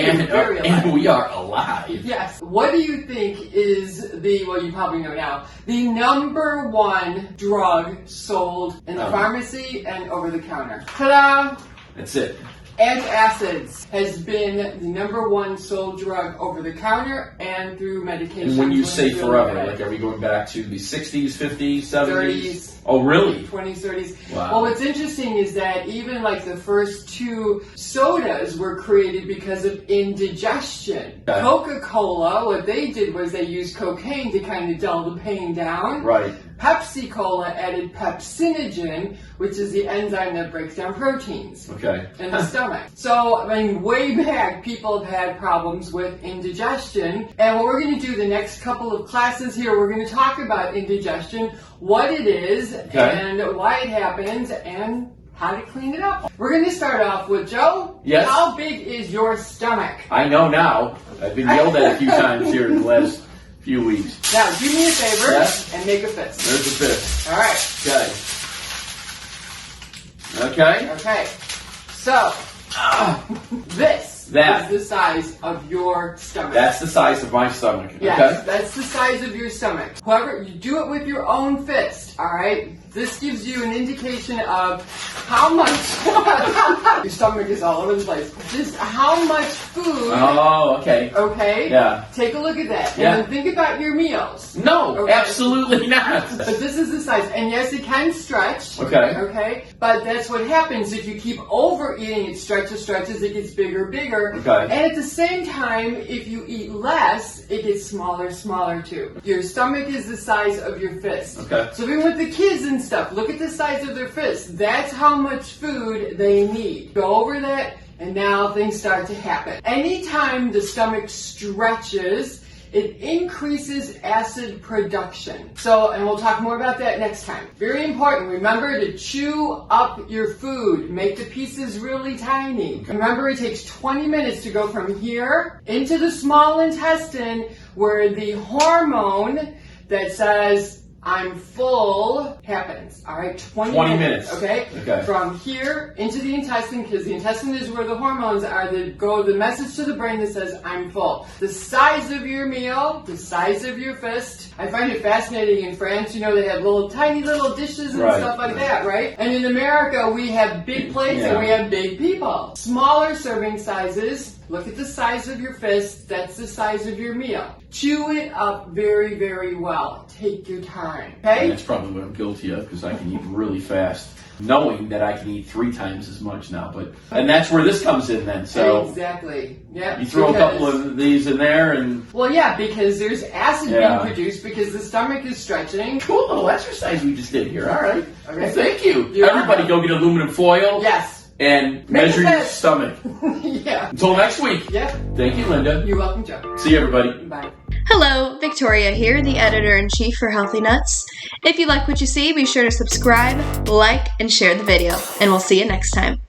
And we are alive. Yes. What do you think is well, you probably know now, the #1 drug sold in the pharmacy and over the counter? Ta-da! That's it. Antacids has been the #1 sold drug over the counter and through medication. And when you say forever, like are we going back to the 60s, 50s, 70s? 30s. Oh, really? 20s, 30s. Wow. Well, what's interesting is that even like the first 2 sodas were created because of indigestion. Okay. Coca-Cola, what they did was they used cocaine to kind of dull the pain down. Right. Pepsi Cola added pepsinogen, which is the enzyme that breaks down proteins in the stomach. So, I mean, way back, people have had problems with indigestion. And what we're going to do the next couple of classes here, we're going to talk about indigestion, what it is, and why it happens, and how to clean it up. We're going to start off with, Joe, how big is your stomach? I know now. I've been yelled at a few times here in the last few weeks. Now, do me a favor and make a fist. There's a fist. All right. Okay. Okay. So, this is the size of your stomach. That's the size of my stomach. Yes, that's the size of your stomach. However, you do it with your own fist, all right? This gives you an indication of how much your stomach is all over the place. Just how much food. Oh, okay. Okay? Yeah. Take a look at that. And then think about your meals. No, absolutely not. But this is the size. And yes, it can stretch. Okay. But that's what happens if you keep overeating. It stretches, it gets bigger. Okay. And at the same time, if you eat less, it gets smaller too. Your stomach is the size of your fist. Okay. So even with the kids and stuff, look at the size of their fist. That's how much food they need. Go over that, and now things start to happen. Anytime the stomach stretches, it increases acid production. So, and we'll talk more about that next time. Very important. Remember to chew up your food. Make the pieces really tiny. Remember, it takes 20 minutes to go from here into the small intestine where the hormone that says I'm full happens. All right, 20 minutes. Okay. From here into the intestine, because the intestine is where the hormones are that go the message to the brain that says I'm full. The size of your meal, the size of your fist. I find it fascinating in France. You know, they have tiny little dishes and stuff like that, right? And in America, we have big plates and we have big people. Smaller serving sizes. Look at the size of your fist. That's the size of your meal. Chew it up very, very well. Take your time. Okay? And that's probably what I'm guilty of because I can eat really fast, knowing that I can eat 3 times as much now. And that's where this comes in then. So exactly. Yeah. You throw a couple of these in there and... Well, yeah, because there's acid being produced because the stomach is stretching. Cool little exercise we just did here. All right. Okay. Well, thank you. Everybody go get aluminum foil. Yes. And measure your stomach. Until next week. Thank you, Linda. You're welcome, Joe. See you, everybody. Bye. Hello, Victoria here, the editor-in-chief for Healthy Nuts. If you like what you see, be sure to subscribe, like, and share the video. And we'll see you next time.